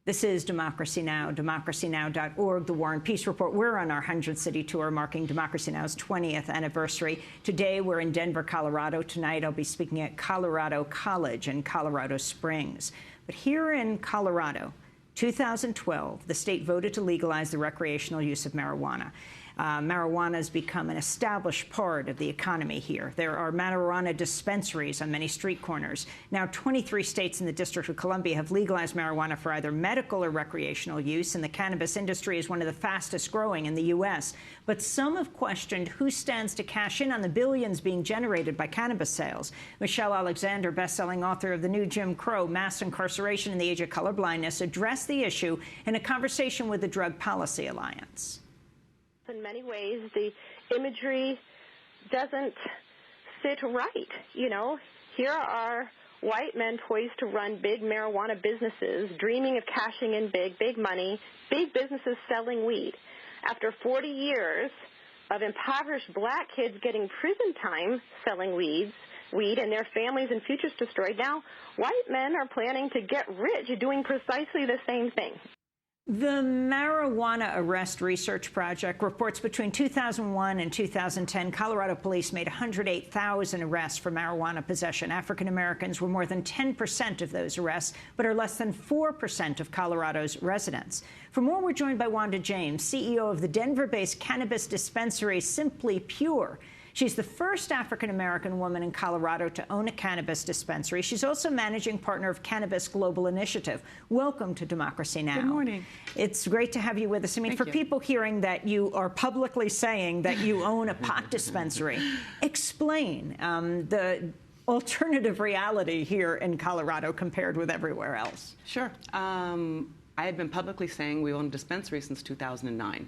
This is Democracy Now!, democracynow.org, The War and Peace Report. We're on our 100-city tour marking Democracy Now!'s 20th anniversary. Today, we're in Denver, Colorado. Tonight, I'll be speaking at Colorado College in Colorado Springs. But here in Colorado, 2012, the state voted to legalize the recreational use of marijuana. Marijuana has become an established part of the economy here. There are marijuana dispensaries on many street corners. Now, 23 states in the District of Columbia have legalized marijuana for either medical or recreational use, and the cannabis industry is one of the fastest growing in the U.S. But some have questioned who stands to cash in on the billions being generated by cannabis sales. Michelle Alexander, best-selling author of The New Jim Crow, Mass Incarceration in the Age of Colorblindness, addressed the issue in a conversation with the Drug Policy Alliance. In many ways, the imagery doesn't sit right. You know, here are white men poised to run big marijuana businesses, dreaming of cashing in big money, big businesses selling weed. After 40 years of impoverished black kids getting prison time selling weed and their families and futures destroyed, now white men are planning to get rich doing precisely the same thing. The Marijuana Arrest Research Project reports between 2001 and 2010, Colorado police made 108,000 arrests for marijuana possession. African Americans were more than 10% of those arrests, but are less than 4% of Colorado's residents. For more, we're joined by Wanda James, CEO of the Denver-based cannabis dispensary Simply Pure. She's the first African-American woman in Colorado to own a cannabis dispensary. She's also managing partner of Cannabis Global Initiative. Welcome to Democracy Now! Good morning. It's great to have you with us. I mean, for people hearing that you are publicly saying that you own a pot dispensary, explain the alternative reality here in Colorado compared with everywhere else. Sure. I had been publicly saying we own a dispensary since 2009.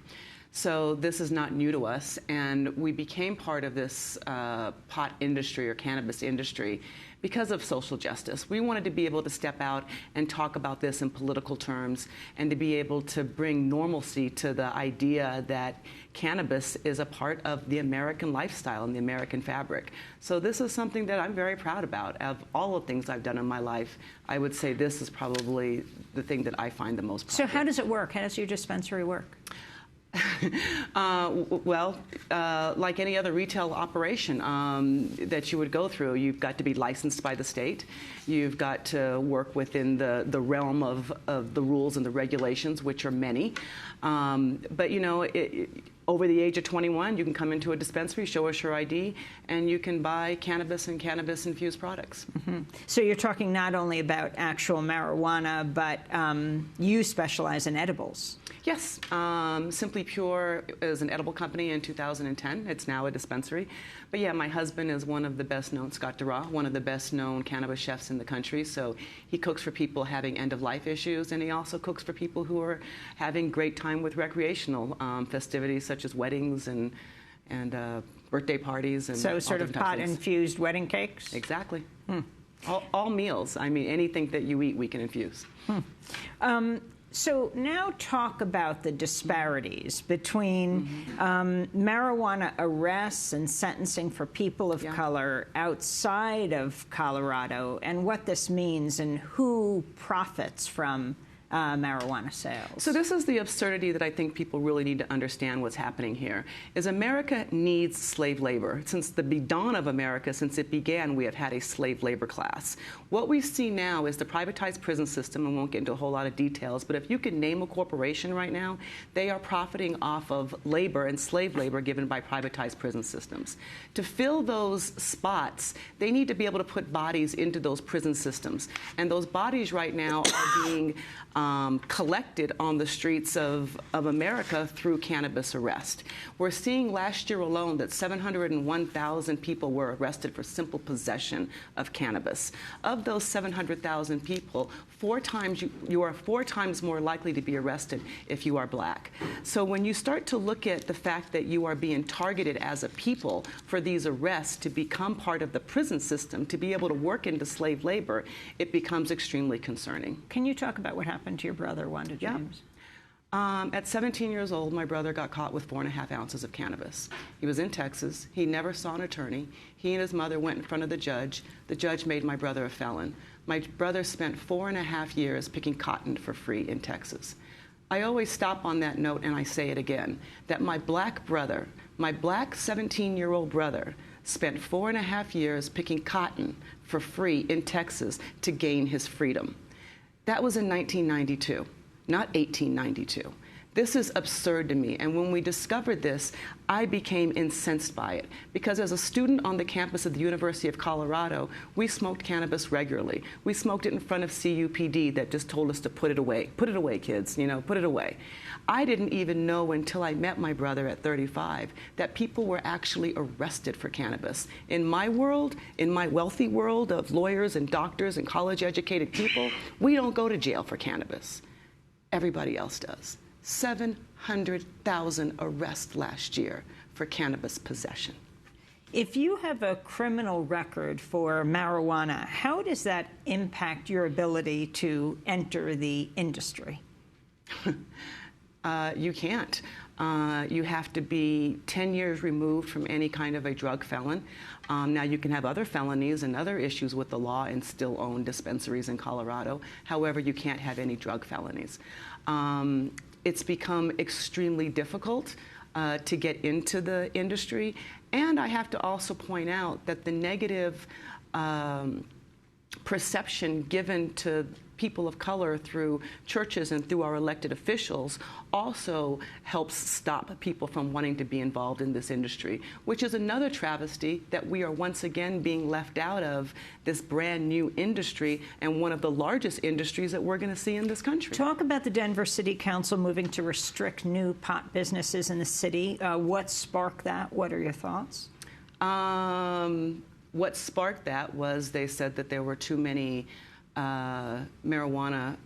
So this is not new to us, and we became part of this pot industry or cannabis industry because of social justice. We wanted to be able to step out and talk about this in political terms and to be able to bring normalcy to the idea that cannabis is a part of the American lifestyle and the American fabric. So this is something that I'm very proud about. Of all the things I've done in my life, I would say this is probably the thing that I find the most proud of. So how does it work? How does your dispensary work? Like any other retail operation that you would go through, you've got to be licensed by the state. You've got to work within the realm of the rules and the regulations, which are many. But, you know, over the age of 21, you can come into a dispensary, show us your ID, and you can buy cannabis and cannabis-infused products. Mm-hmm. So you're talking not only about actual marijuana, but you specialize in edibles. Yes. Simply Pure is an edible company in 2010. It's now a dispensary. But yeah, my husband is one of the best-known, Scott Dura, one of the best-known cannabis chefs in the country. So he cooks for people having end-of-life issues, and he also cooks for people who are having great time with recreational festivities such as weddings and birthday parties. And so sort of pot-infused wedding cakes? Exactly. All meals. I mean, anything that you eat, we can infuse. So now talk about the disparities between marijuana arrests and sentencing for people of color outside of Colorado and what this means and who profits from marijuana sales. So this is the absurdity that I think people really need to understand what's happening here, is America needs slave labor. Since the dawn of America, since it began, we have had a slave labor class. What we see now is the privatized prison system, and won't get into a whole lot of details, but if you can name a corporation right now, they are profiting off of labor and slave labor given by privatized prison systems. To fill those spots, they need to be able to put bodies into those prison systems. And those bodies right now are being collected on the streets of America through cannabis arrest. We're seeing last year alone that 701,000 people were arrested for simple possession of cannabis. Of those 700,000 people, you are 4 times more likely to be arrested if you are black. So when you start to look at the fact that you are being targeted as a people for these arrests to become part of the prison system, to be able to work into slave labor, it becomes extremely concerning. Can you talk about what happened to your brother, Wanda James? At 17 years old, my brother got caught with 4.5 ounces of cannabis. He was in Texas. He never saw an attorney. He and his mother went in front of the judge. The judge made my brother a felon. My brother spent 4.5 years picking cotton for free in Texas. I always stop on that note and I say it again, that my black brother, my black 17-year-old brother, spent 4.5 years picking cotton for free in Texas to gain his freedom. That was in 1992, not 1892. This is absurd to me, and when we discovered this, I became incensed by it, because as a student on the campus of the University of Colorado, we smoked cannabis regularly. We smoked it in front of CUPD that just told us to put it away. Put it away, kids, you know, put it away. I didn't even know until I met my brother at 35 that people were actually arrested for cannabis. In my world, in my wealthy world of lawyers and doctors and college-educated people, we don't go to jail for cannabis. Everybody else does. 700,000 arrests last year for cannabis possession. If you have a criminal record for marijuana, how does that impact your ability to enter the industry? You can't. You have to be 10 years removed from any kind of a drug felon. Now, you can have other felonies and other issues with the law and still own dispensaries in Colorado. However, you can't have any drug felonies. It's become extremely difficult to get into the industry. And I have to also point out that the negative perception given to people of color through churches and through our elected officials also helps stop people from wanting to be involved in this industry, which is another travesty that we are once again being left out of this brand new industry and one of the largest industries that we're going to see in this country. Talk about the Denver City Council moving to restrict new pot businesses in the city. What sparked that? What are your thoughts? What sparked that was they said that there were too many marijuana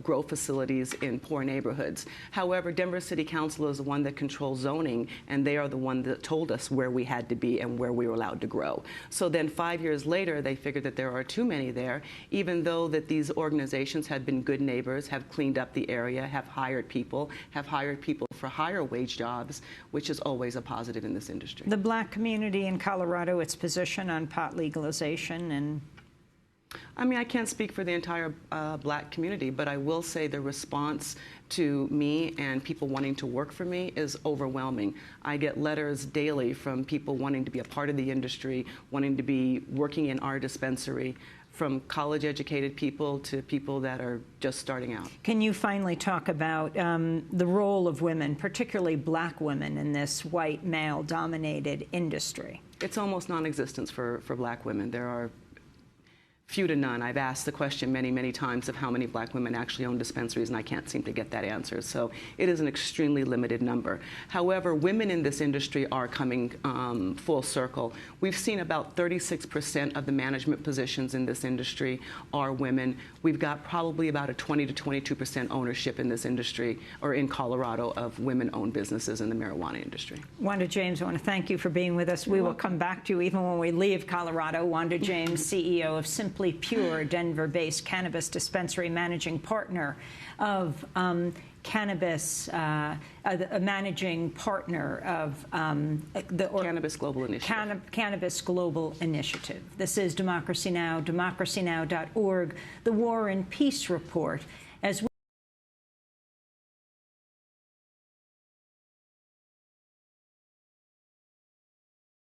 grow facilities in poor neighborhoods. However, Denver City Council is the one that controls zoning, and they are the one that told us where we had to be and where we were allowed to grow. So then 5 years later, they figured that there are too many there, even though that these organizations have been good neighbors, have cleaned up the area, have hired people for higher wage jobs, which is always a positive in this industry. The black community in Colorado, its position on pot legalization and... I mean, I can't speak for the entire black community, but I will say the response to me and people wanting to work for me is overwhelming. I get letters daily from people wanting to be a part of the industry, wanting to be working in our dispensary, from college-educated people to people that are just starting out. Can you finally talk about the role of women, particularly black women, in this white male-dominated industry? It's almost non-existent for black women. There are few to none. I've asked the question many, many times of how many black women actually own dispensaries, and I can't seem to get that answer. So it is an extremely limited number. However, women in this industry are coming full circle. We've seen about 36% of the management positions in this industry are women. We've got probably about a 20 to 22% ownership in this industry, or in Colorado, of women-owned businesses in the marijuana industry. Wanda James, I want to thank you for being with us. We will come back to you even when we leave Colorado. Wanda James, CEO of Simply Pure, Denver-based cannabis dispensary, managing partner of cannabis, managing partner of the Cannabis Global Initiative. Cannabis Global Initiative. This is Democracy Now!, democracynow.org, the War and Peace Report. As we